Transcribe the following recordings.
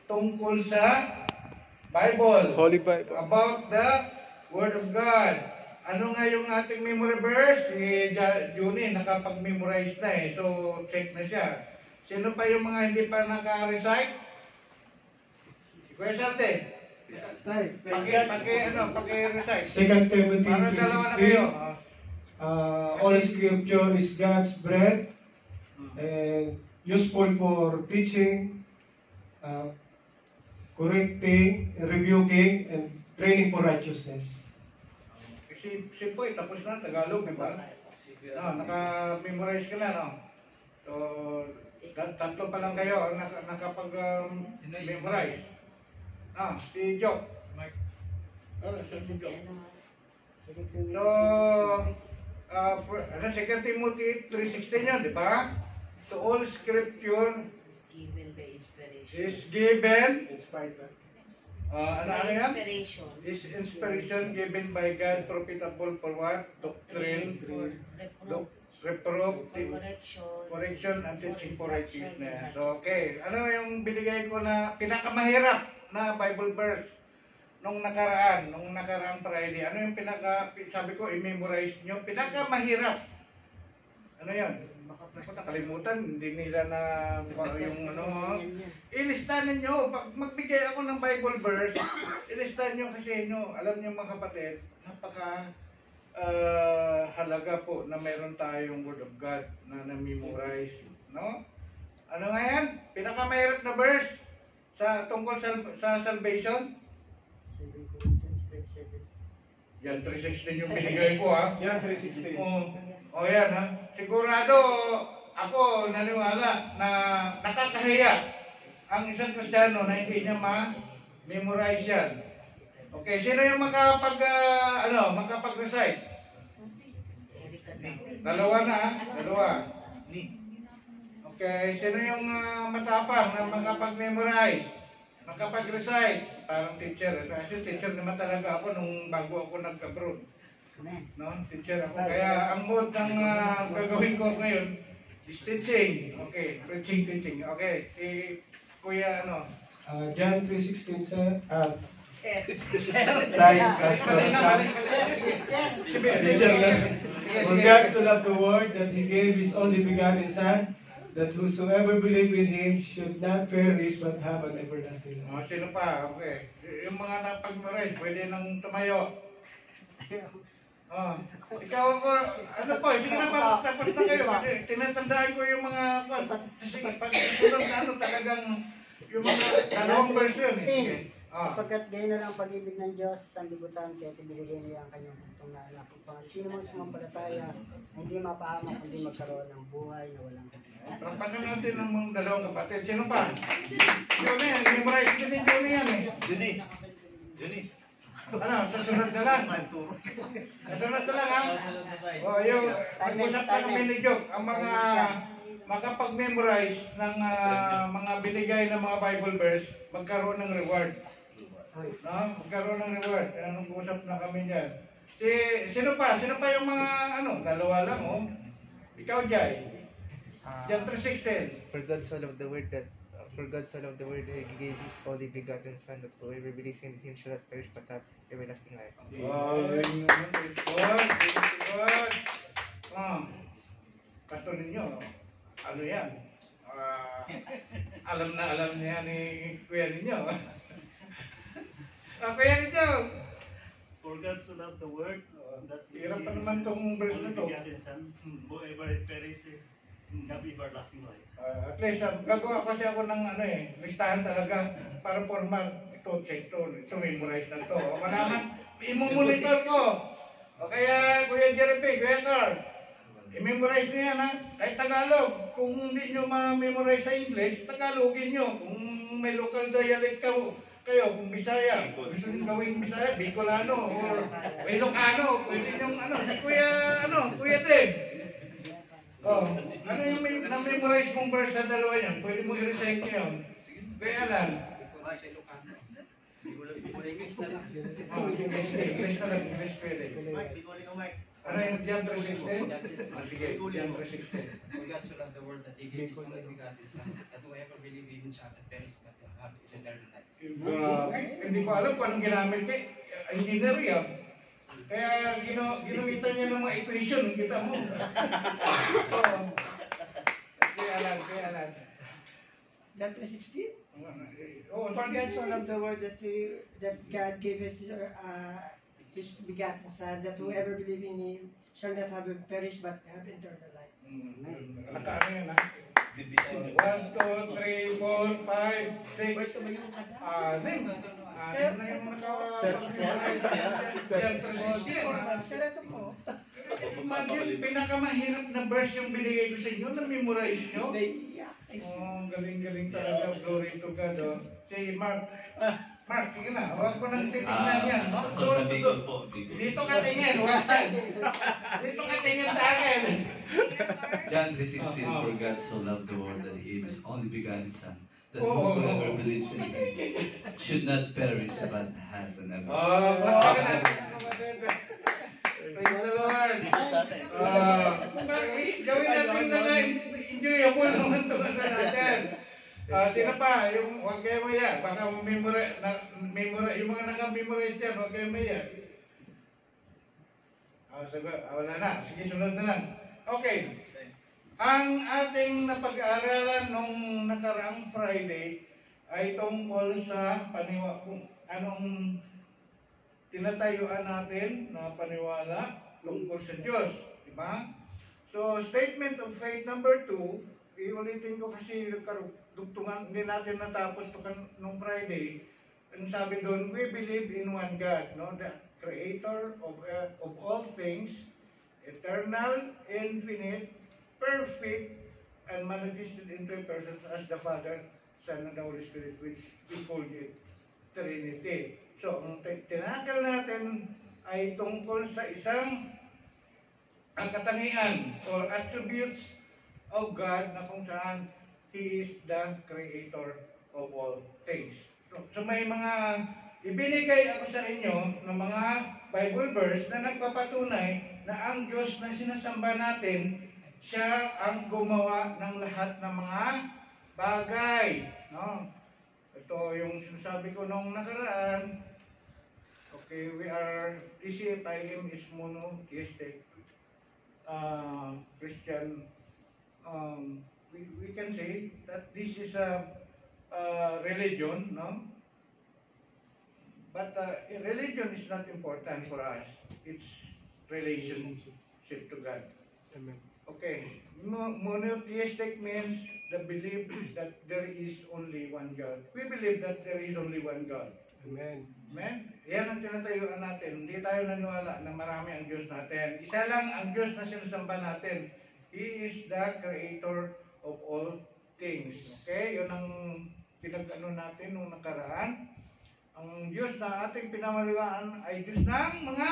tungkol sa Bible. Holy Bible. About the Word of God. Ano nga yung ating memory verse? Si Juni nakapag-memorize na eh. So, check na siya. Sino pa yung mga hindi pa naka-recite? Kuya Salte. Paki-recite. 2 Timothy Para dalawa na kayo. 3:16. All scripture is God's breath and useful for teaching, correcting, rebuking, and training for righteousness. Si Poy, tapos na, Tagalog, di ba? No, naka-memorize ka na, no? So, tatlo pa lang kayo ang nakapag-memorize. Si Jock. Si Jock. So, 2 Timothy 3:16 yun, di ba? So, all scripture is given ano yan? Is inspiration given by God, profitable for what? Doctrine, reproof, correction, and teaching for righteousness. So, okay. Ano yung binigay ko na pinakamahirap na Bible verse nung nakaraang Friday? Ano yung sabi ko, i-memorize nyo? Pinakamahirap. Ano yan? Nakalimutan, hindi nila na yung ano. Ilistahan ninyo, pag magbigay ako ng Bible verse, ilistahan nyo kasi alam nyo mga kapatid, napaka halaga po na meron tayong Word of God na na-memorize, no? Ano nga yan? Pinakamahirap na verse tungkol sa salvation? Yan, 3:16 yung binigay ko, ha? Yan, 3:16. O yan, ha? Sigurado ako naniwala na nakakahiya ang isang Kristiyano na hindi niya ma-memorize yan. Okay, sino yung makapag-recite? Dalawa na, ha? Dalawa. Okay, sino yung matapang na makapag-memorize? Makapag-recite? Parang teacher. Kasi teacher naman talaga ako nung bago ako nag-abroad. No, teacher ako. Kaya ang mode ng gagawin ko ngayon is teaching. Okay, teaching. Okay, Kuya John 3:16 sir. For God so loved the world that He gave His only begotten Son, that whosoever believe in Him should not perish but have an everlasting life. Sino pa? Okay. Yung mga napag-memorize, pwede nang tumayo. Ikaw ako, ano po, sige na pa, tapos na kayo. Tinatandaan ko yung mga, sige, pag tulad na talagang, yung mga dalawang version. Sapagkat gayon na lang ang pag-ibig ng Diyos sa sanlibutan, kaya pinibigay niya ang kanyang bugtong na anak upang sino mang sumampalataya na hindi mapahamak kundi magkaroon ng buhay na walang hanggan. Pagpakan natin ng mga dalawang kapatid. Sino pa? Johnny, memorize din ni Johnny yan eh. Johnny. Susunod na lang. Susunod na lang, ha? Yung pag-usap na kami ni Jock, ang mga makapag-memorize ng mga binigay na mga Bible verse, magkaroon ng reward. Magkaroon ng reward. Anong usap na kami dyan? Sino pa? Sino pa yung mga dalawa lang, oh? Ikaw, Jai. John 3:16. For God so loved the world He gave His only begotten Son, that whoever believes in Him shall not perish but have everlasting life. Good. Kaso ninyo, ano yan? Alam niya ni Kuya ninyo. Kuya ninyo. For God so loved the world that He Hirap pa gave naman itong verse na His to. only begotten Son, whoever perishes have everlasting life. At least, gagawa kasi ako ng listahan talaga para formal. Ito, check to. Ito, memorize na to. Malaman, imumonitor ko. O kaya, Kuya Jeremy, Kuya Carl, i-memorize nyo yan, ha? Kahit Tagalog. Kung hindi nyo ma-memorize sa English, Tagalogin nyo. Kung may local dialect kayo, kung Bisaya, gusto nyo gawin Bisaya, Bicolano, or Ilocano, pwede nyo, si Kuya Ted. Ano yung na-memorize mong verse sa dalawa yan? Pwede mo i-recite nyo yun. Kaya Alan. English na lang. English pwede. Ano yung John 3:16? Sige, John 3:16. For God so loved the world that He gave His only begotten Son, that whoever believes in Him shall not perish but Hindi ko alam kung anong ginamit niya. Engineer yan. Kaya ginamitan niya ng mga equation, kita mo. Kaya alam. John 3:16. Oh, For God so loved the world that God gave His begotten Son, that whoever believe in Him shall not have perish but have eternal life. Nakaano yan ha? 1, 2, 3, 4, 5, 6, 6. Ano na yung Sir, ito po. Imagine, pinakamahirap na verse yung binigay ko sa inyo, na-memorize nyo. Naiiyak. Oh, galing-galing talaga. Glory to God. Oh. Si Mark. Mark, sige na. Huwag ko nang titignan yan. No? Sasabihin po. Dito ka tingin. Huwag yan. Dito ka tingin sa akin. John 3:16, for God so loved the world that He gave His only begotten Son, that Oh. whosoever believes in Him should not perish but has an everlasting Oh, praise the Lord. Gawin natin na enjoyable naman ito natin. Sino pa? Yung huwag kayo maya. Baka yung mga naka-memorize dyan, huwag kayo maya. Wala na. Sige, sunod na lang. Okay. Ang ating napag-aaralan nung nakaraang Friday ay tungkol sa kung anong tinatayuan natin na paniwala tungkol sa Diyos. Diba? So, statement of faith number 2, iulitin ko kasi dugtungan, hindi natin natapos ito nung Friday. Ang sabi doon, we believe in one God, no? The Creator of all things, eternal, infinite, perfect, and manifested in 3 persons as the Father, Son, and the Holy Spirit, which we call it Trinity. So, ang tinakal natin ay tungkol sa isang ang katangian or attributes of God na kung saan He is the Creator of all things. So may mga ibinigay ako sa inyo ng mga Bible verse na nagpapatunay na ang Diyos na sinasamba natin, siya ang gumawa ng lahat ng mga bagay. No? Ito yung sinasabi ko nung nakaraan. Okay, DCFIM is monotheistic Christian. We can say that this is a religion, no? But religion is not important for us. It's relationship to God. Amen. Okay, monotheistic means the belief that there is only one God. We believe that there is only one God. Amen. Amen? Yan ang tinatayuan natin. Hindi tayo naniwala na marami ang Diyos natin. Isa lang ang Diyos na sinasamba natin. He is the Creator of all things. Okay? Yun ang pinag-ano natin nung nakaraan. Ang Diyos na ating pinamaliwaan ay Diyos ng mga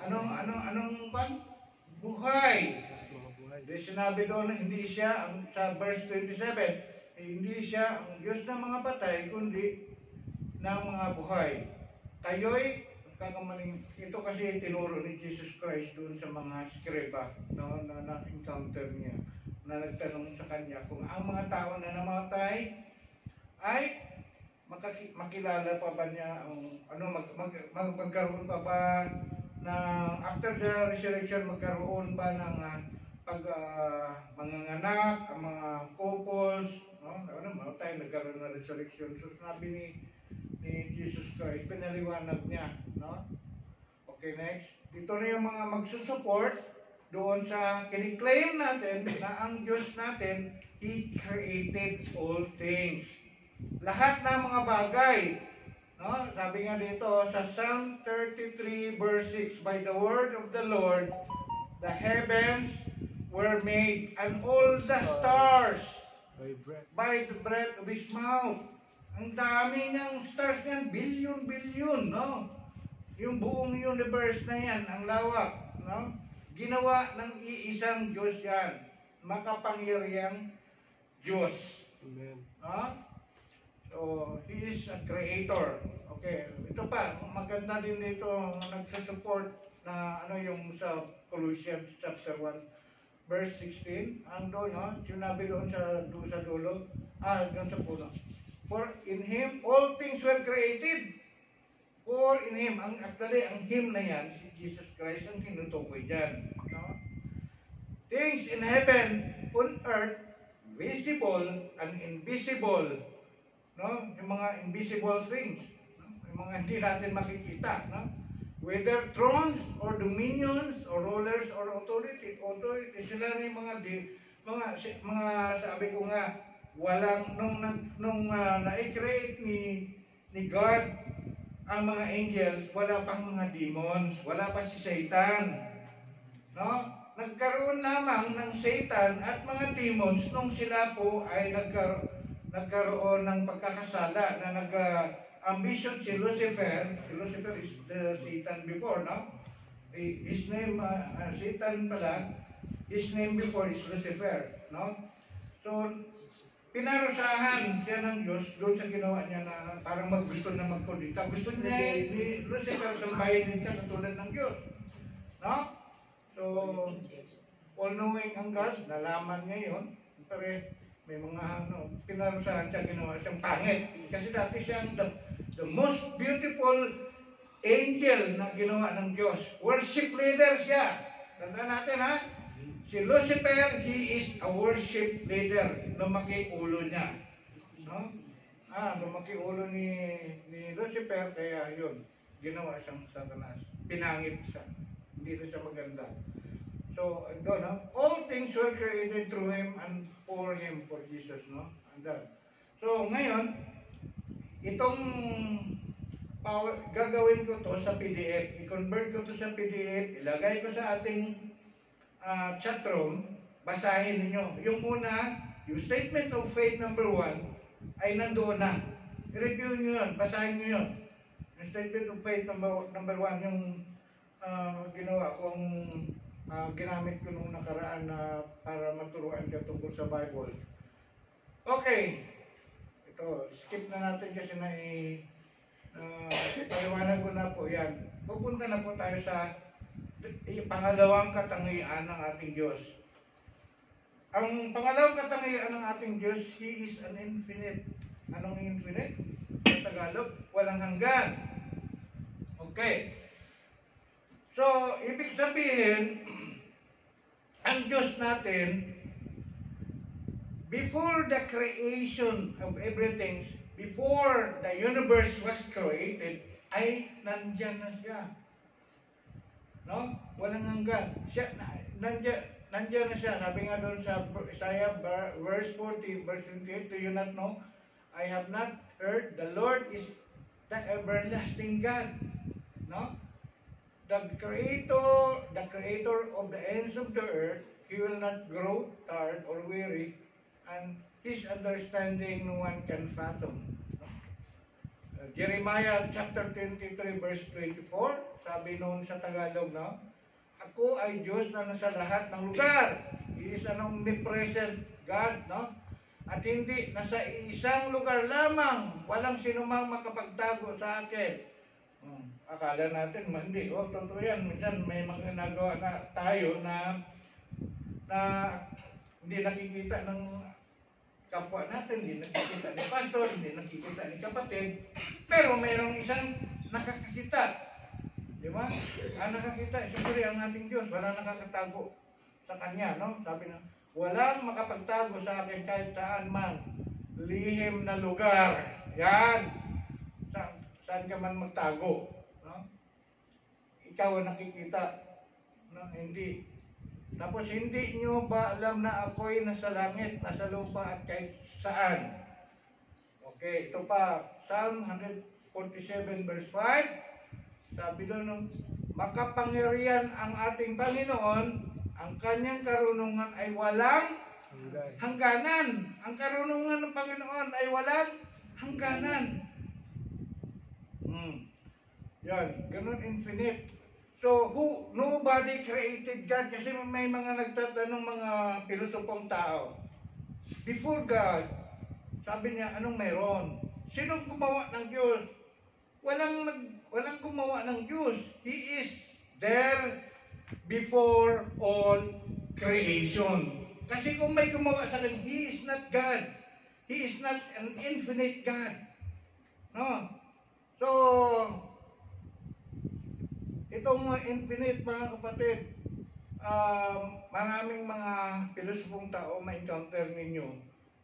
anong buhay. Di sinabi doon na hindi siya, sa verse 27, hindi siya ang Diyos ng mga patay, kundi ng mga buhay. Kayo'y kakamaling, ito kasi tinuro ni Jesus Christ doon sa mga skriba, no, na encounter niya, na nagtanong sa kanya kung ang mga tao na namatay ay makilala pa ba niya magkaroon pa ba na after the resurrection, magkaroon ba ng manganganak, ang mga couples, no? Mamatay, nagkaroon ng resurrection. So sabi ni Jesus Christ, pinaliwanag niya, no? Okay, next. Dito na yung mga magsusupport doon sa kiniklaim natin na ang Diyos natin, He created all things. Lahat ng mga bagay, no? Sabi nga dito sa Psalm 33 verse 6, by the word of the Lord, the heavens were made, and all the stars by the breath of His mouth. Ang dami niyang stars niyan, billion, no? Yung buong universe na yan, ang lawak, no? Ginawa ng iisang Diyos yan. Makapangyarihang Diyos. Amen. No? So, He is a creator. Okay, ito pa, maganda din dito nagsusupport na yung sa Colossians chapter 1 verse 16. Ang doon, no? Sinabi doon sa dulo. Doon sa puno. For in Him, all things were created. For in Him, actually, ang Him na yan, si Jesus Christ, ang tinutukoy dyan. No? Things in heaven, on earth, visible and invisible. No? Yung mga invisible things. No? Yung mga hindi natin makikita. No? Whether thrones or dominions or rulers or authority, sila na yung mga sabi ko nga, walang, nung na-create ni God ang mga angels, wala pang mga demons, wala pa si Satan. No? Nagkaroon lamang ng Satan at mga demons nung sila po ay nagkaroon ng pagkakasala na ambition si Lucifer. Si Lucifer is the Satan before, no? His name, Satan pala, his name before is Lucifer, no? So, pinarusahan siya ng Diyos doon sa ginawa niya na parang gusto na magkudita. Gusto niya ni Lucifer sambahin din siya katulad ng Diyos, no? So, all-knowing ang God, nalaman niya yun. Pero may mga pinarusahan siya, ginawa siyang pangit. Kasi dati siyang the most beautiful angel na ginawa ng Diyos. Worship leader siya. Tandaan natin, ha? Si Lucifer, he is a worship leader. Lumaki ulo niya. No? Lumaki ulo ni Lucifer, kaya yun, ginawa siyang Satanas. Pinangit siya. Hindi na siya maganda. So, no? All things were created through Him and for Him, for Jesus, no? And that. So, ngayon, itong power, gagawin ko to sa PDF. I-convert ko to sa PDF, ilagay ko sa ating chat room, basahin ninyo. Yung una, yung statement of faith number 1, ay nandoon na. I-review nyo yun, basahin nyo yun. Yung statement of faith number 1, yung ginawa kong ginamit ko nung nakaraan na para maturuan ka tungkol sa Bible. Okay. Ito, skip na natin kasi paliwanag ko na po yan. Pupunta na po tayo sa pangalawang katangian ng ating Diyos. Ang pangalawang katangian ng ating Diyos, He is an infinite. Anong infinite? Sa Tagalog, walang hanggan. Okay. So, ibig sabihin, ang Diyos natin, before the creation of everything, before the universe was created, ay nandyan na siya. No? Walang hanggan. Siya, nandyan na siya. Sabi nga doon sa Isaiah verse 40, verse 28, do you not know? I have not heard, the Lord is the everlasting God. No? The creator of the ends of the earth, He will not grow tired or weary, and His understanding no one can fathom. Jeremiah chapter 23 verse 24, sabi noon sa Tagalog, no? Ako ay Diyos na nasa lahat ng lugar. He is an omnipresent God, no? At hindi nasa isang lugar lamang, walang sinumang makapagtago sa akin. Akala natin, hindi. Totoo yan. Minsan may mga nagawa na tayo na hindi nakikita ng kapwa natin, hindi nakikita ni pastor, hindi nakikita ni kapatid, pero mayroong isang nakakakita. Di ba? Ang nakakita, siyempre ang ating Diyos, wala nakakatago sa Kanya, no? Sabi na, walang makapagtago sa akin kahit saan man, lihim na lugar. Yan. Saan ka man magtago, no? Ikaw ang nakikita, no? Hindi. Tapos hindi nyo ba alam na ako'y nasa langit, nasa lupa at kahit saan? Okay, ito pa, Psalm 147 verse 5. Sabi doon, makapangyarihan ang ating Panginoon, ang kanyang karunungan ay walang hangganan. Ang karunungan ng Panginoon ay walang hangganan. Yan, ganun infinite. So, nobody created God. Kasi may mga nagtatanong mga pilosopong tao. Before God, sabi niya, anong mayroon? Sinong gumawa ng Diyos? Walang gumawa ng Diyos. He is there before all creation. Kasi kung may gumawa sa kanya, He is not God. He is not an infinite God. No? So, itong infinite, mga kapatid, maraming mga pilosopong tao ma-encounter ninyo,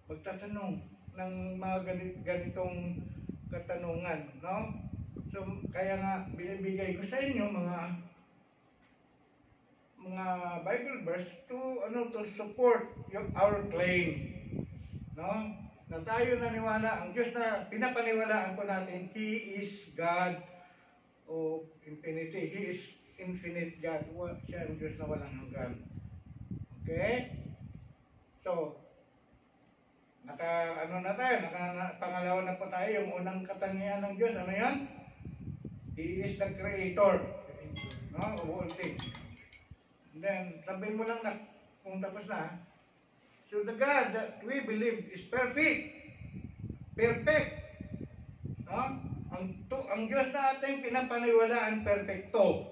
magtatanong ng mga ganitong katanungan, no? So, kaya nga, binibigay ko sa inyo mga Bible verse to support our claim, no? Na tayo naniwala, ang Diyos na pinapaniwalaan ko natin, He is God of infinity. He is infinite God. Siya ang Diyos na walang hanggan. Okay? So, pangalawa na po tayo, yung unang katangian ng Diyos, ano yan? He is the creator. No? Of all things. And then, sabihin mo lang na, kung tapos na, so the God that we believe is perfect. Perfect. No? Ang Diyos na ating pinapaniwalaan, perfecto.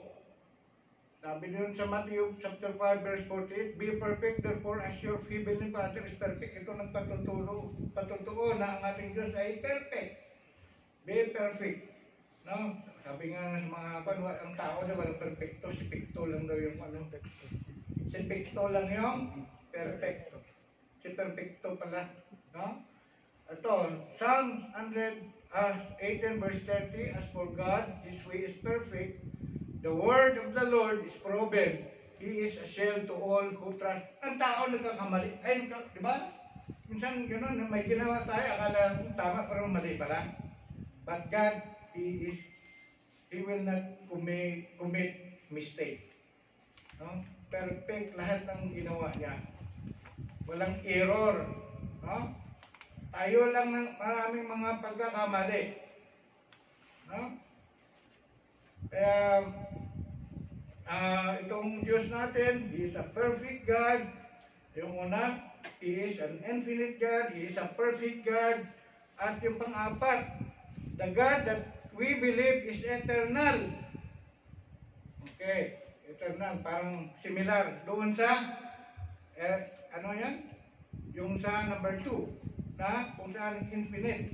Sabi doon sa Matthew chapter 5 verse 48, be perfect therefore as your heavenly Father is perfect. Ito patutuo na ang ating Diyos ay perfect. Be perfect. No? Sabi nga ng mga ang tao na walang perfecto, si Picto lang daw yung si Picto lang yung perfecto. Si perfecto pala. No? Ito, Psalm 18 verse 30, as for God, His way is perfect. The word of the Lord is proven. He is a shield to all who trust. Ang tao nagkakamali. Ay, di ba? Minsan gano'n, may ginawa tayo, akala tama, pero mali pala. But God, He will not commit mistake. No? Perfect lahat ng ginawa niya. Walang error. No? Tayo lang ng maraming mga pagkakamali. No? Kaya, itong Diyos natin, He is a perfect God. Yung una, He is an infinite God. He is a perfect God. At yung pang-apat, the God that we believe is eternal. Okay, eternal. Parang similar doon sa, ano yan? Yung sa number 2, na kung saan infinite.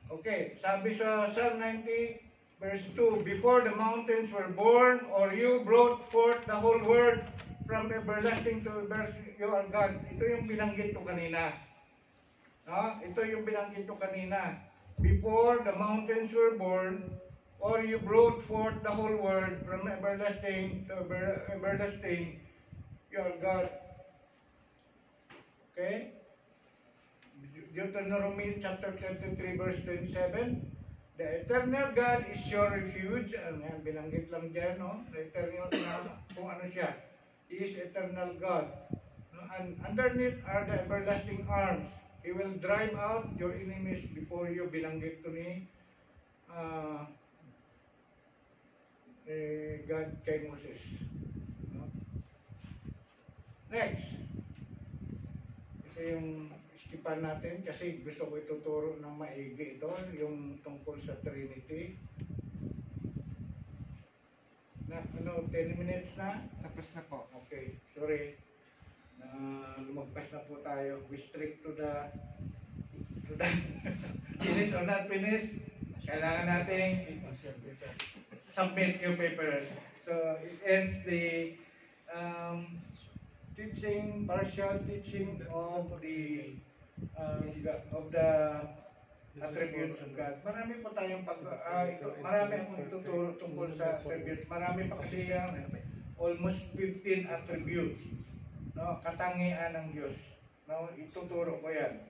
Okay, sabi sa Psalm 90, Verse 2, before the mountains were born, or you brought forth the whole world from everlasting to everlasting, you are God. Ito yung binanggit ko kanina. No? Ito yung binanggit ko kanina. Before the mountains were born, or you brought forth the whole world from everlasting to everlasting, you are God. Okay? Deuteronomy chapter 23 verse 27. The eternal God is your refuge. Ang binanggit lang dyan, no? The eternal na kung ano siya. He is eternal God. No? And underneath are the everlasting arms. He will drive out your enemies before you. Binanggit to ni God kay Moses. No? Next. Ito yung skipan natin kasi gusto ko ituturo ng maigi ito, yung tungkol sa Trinity. Na, 10 minutes na? Tapos na po. Okay, sorry. Lumagpas na po tayo. We strict to the finish or not finish. Kailangan natin submit yung papers. So, it ends the partial teaching of the attributes of God. Marami pa tayong marami akong ituturo tungkol sa attributes. Marami pa kasi yung almost 15 attributes. No, katangian ng Diyos. No, ituturo ko yan.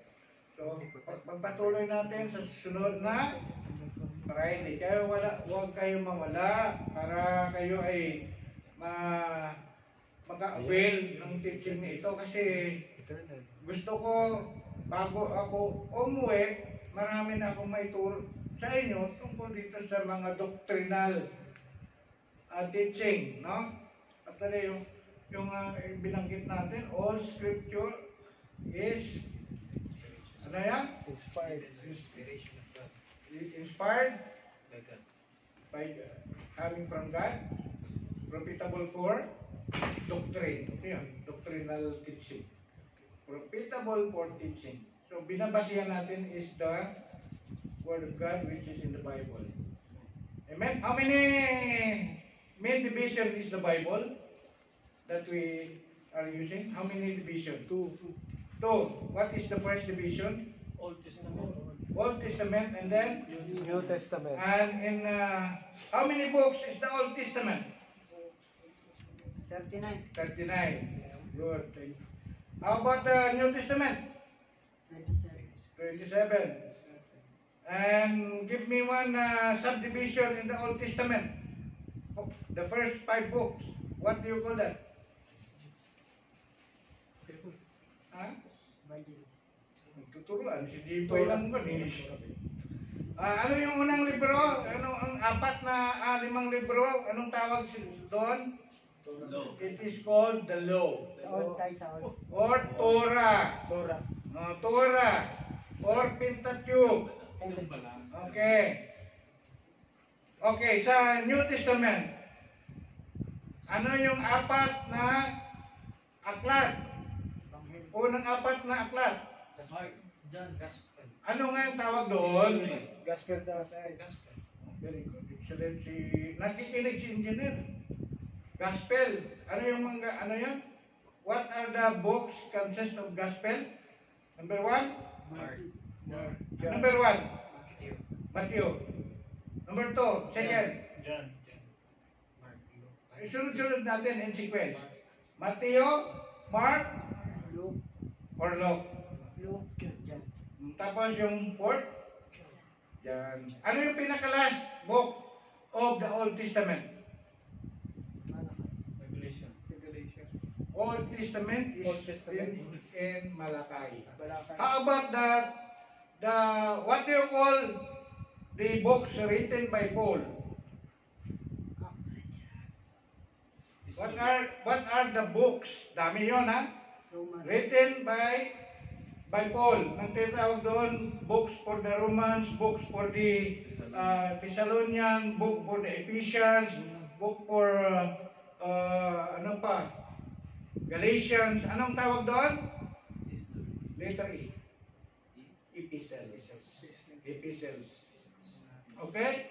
So, pagpatuloy natin sa susunod na Friday. Kaya huwag kayo mawala para kayo ay maka-avail ng teaching nito kasi gusto ko bago ako umuwi, marami na akong maituro sa inyo tungkol dito sa mga doctrinal teaching, no? Actually, yung binanggit natin, all scripture is ano yan? Inspired by coming from God, profitable for doctrine. Ito yan, doctrinal teaching. Profitable for teaching. So binabasihan natin is the Word of God which is in the Bible. Amen? How many main division is the Bible that we are using? How many division? Two. What is the first division? Old Testament. Old Testament, and then? New Testament. And in how many books is the Old Testament? 39, 39. Good. How about the New Testament? 97. 27. And give me one subdivision in the Old Testament. The first 5 books. What do you call that? Huh? Evangelist. Tuturuan. Si Dipoy lang ko ni. Ano yung unang libro? Ano ang 4 na 5 libro? Anong tawag doon? It is called the Law. Sa old tayo sa old. Or Torah. Torah. Torah. Or Pentateuch. Okay. Okay, sa New Testament, ano yung 4 na aklat? Ebanghelyo. Unang 4 na aklat. John. Ano nga yung tawag doon? Gospel daw. Very good. Excellent. Nakikinig si engineer. Gospel. Ano yung mga, ano yun? What are the books consist of gospel? Number 1? Number 1? Matthew. Number 2? Second? John. Isunod-sunod natin in sequence. Matthew, Mark, Luke. or Luke. Luke. John. Tapos yung 4th? Yan. Ano yung pinaka-last book of the Old Testament? Revelation. Old Testament is Old Testament. in Malachi. Malakay. How about the what do you call the books written by Paul? What are the books? Dami yon, ha? Roman. Written by Paul. Ang tinatawag doon, books for the Romans, books for the Thessalonian, book for the Ephesians, book for ano pa? Galatians. Anong tawag doon? Letter E. Epistles. Epistles. Okay?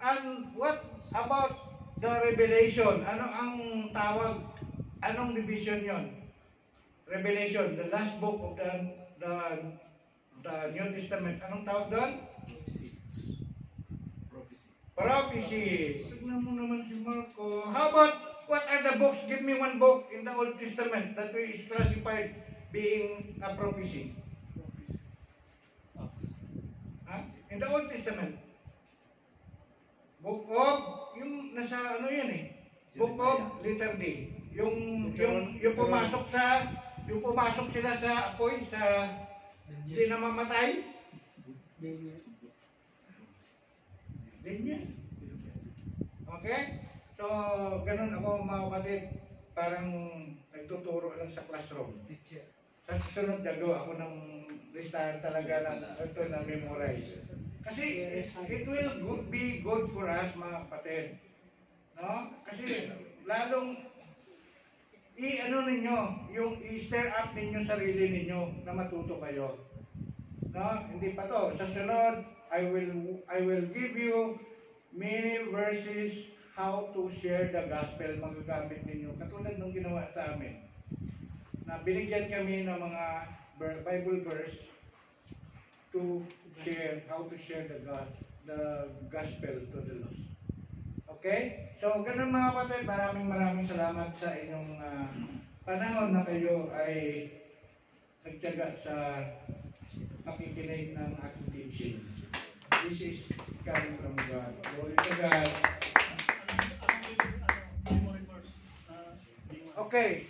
And what about the Revelation? Ano ang tawag? Anong division yon? Revelation, the last book of the New Testament. Anong tawag doon? Prophecy. Tignan mo naman si Marco. How about, what are the books? Give me one book in the Old Testament that we is classified being a prophecy. Huh? In the Old Testament. Book of, yung nasa ano yan eh. Book of letter D. Yung pumasok sila sa apoy, sa hindi na mamatay. Daniel. Ganyan. Okay? So, ganun ako mga kapatid. Parang nagtuturo lang sa classroom. Sa susunod, gagawa ako ng listahan talaga ng ito na memorize. Kasi it will be good for us mga kapatid. No? Kasi lalong i-ano ninyo, yung i-stir up ninyo sarili ninyo na matuto kayo. No? Hindi pa to. Sa sunod, I will give you many verses how to share the gospel magagamit ninyo. Katulad ng ginawa sa amin. Na binigyan kami ng mga Bible verse to share, how to share the gospel to the lost. Okay? So, ganun mga kapatid, maraming salamat sa inyong panahon na kayo ay nagtiyaga sa pakikinig ng aking teaching. This is coming from God. Glory to God. Okay.